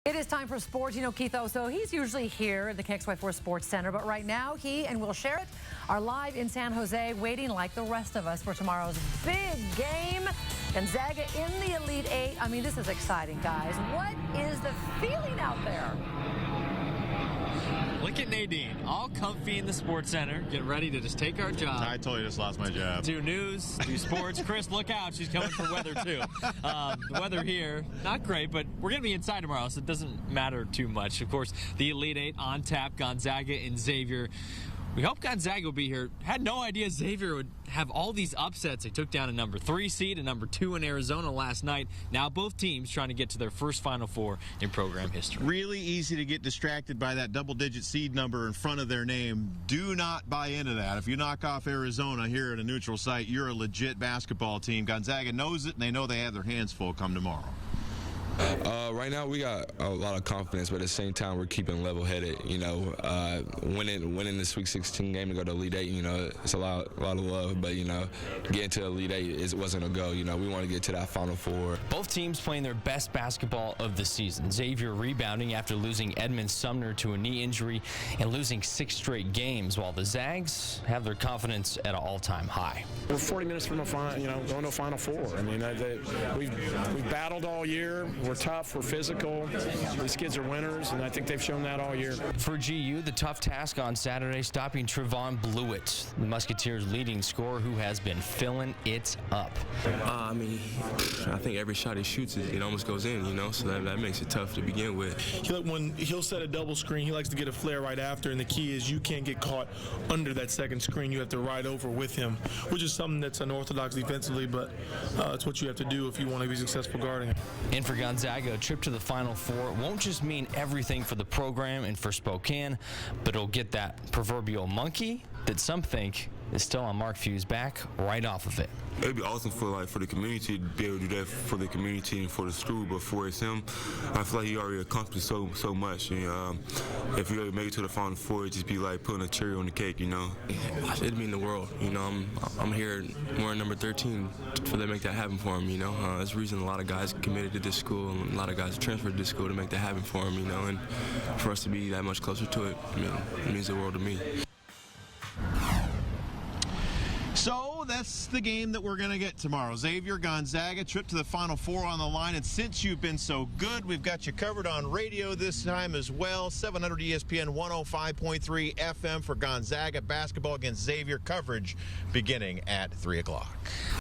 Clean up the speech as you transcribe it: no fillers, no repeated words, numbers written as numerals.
It is time for sports. You know, Keith Osso, he's usually here at the KXY4 Sports Center, but right now he and Sheratt are live in San Jose waiting like the rest of us for tomorrow's big game. Gonzaga in the Elite Eight. I mean, this is exciting, guys. What is the feeling out there? Look at Nadine, all comfy in the Sports Center, getting ready to just take our job. I totally just lost my job. Do news, do sports. Chris, look out. She's coming for weather, too. The weather here, not great, but we're going to be inside tomorrow, so it doesn't matter too much. Of course, the Elite Eight on tap, Gonzaga and Xavier. We hope Gonzaga will be here. Had no idea Xavier would have all these upsets. They took down a number 3 seed and number 2 in Arizona last night. Now both teams trying to get to their first Final Four in program history. Really easy to get distracted by that double-digit seed number in front of their name. Do not buy into that. If you knock off Arizona here at a neutral site, you're a legit basketball team. Gonzaga knows it, and they know they have their hands full come tomorrow. Right now we got a lot of confidence, but at the same time we're keeping level-headed. You know, winning this Week 16 game to go to Elite Eight, you know, it's a lot of love. But you know, getting to Elite Eight wasn't a go. You know, we want to get to that Final Four. Both teams playing their best basketball of the season. Xavier rebounding after losing Edmund Sumner to a knee injury and losing 6 straight games, while the Zags have their confidence at an all-time high. We're 40 minutes from going to a Final Four. I mean, we've battled all year. We're tough, we're physical. These kids are winners, and I think they've shown that all year. For GU, the tough task on Saturday, stopping Trevon Blewett, the Musketeers' leading scorer, who has been filling it up. I mean, I think every shot he shoots, it almost goes in, you know, so that makes it tough to begin with. When he'll set a double screen, he likes to get a flare right after, and the key is you can't get caught under that second screen. You have to ride over with him, which is something that's unorthodox defensively, but it's what you have to do if you want to be successful guarding him. And for Gonzaga, a trip to the Final Four won't just mean everything for the program and for Spokane, but it'll get that proverbial monkey that some think is still on Mark Few's back right off of it. It'd be awesome for the community to be able to do that for the community and for the school, but for him, I feel like he already accomplished so much. And, if we make it to the Final Four, it'd just be like putting a cherry on the cake, you know. It'd mean the world, you know. I'm here wearing number 13 for them to make that happen for him, you know. That's the reason a lot of guys committed to this school and a lot of guys transferred to this school to make that happen for him, you know. And for us to be that much closer to it, you know, it means the world to me. So that's the game that we're going to get tomorrow. Xavier, Gonzaga, trip to the Final Four on the line. And since you've been so good, we've got you covered on radio this time as well. 700 ESPN 105.3 FM for Gonzaga basketball against Xavier, coverage beginning at 3 o'clock.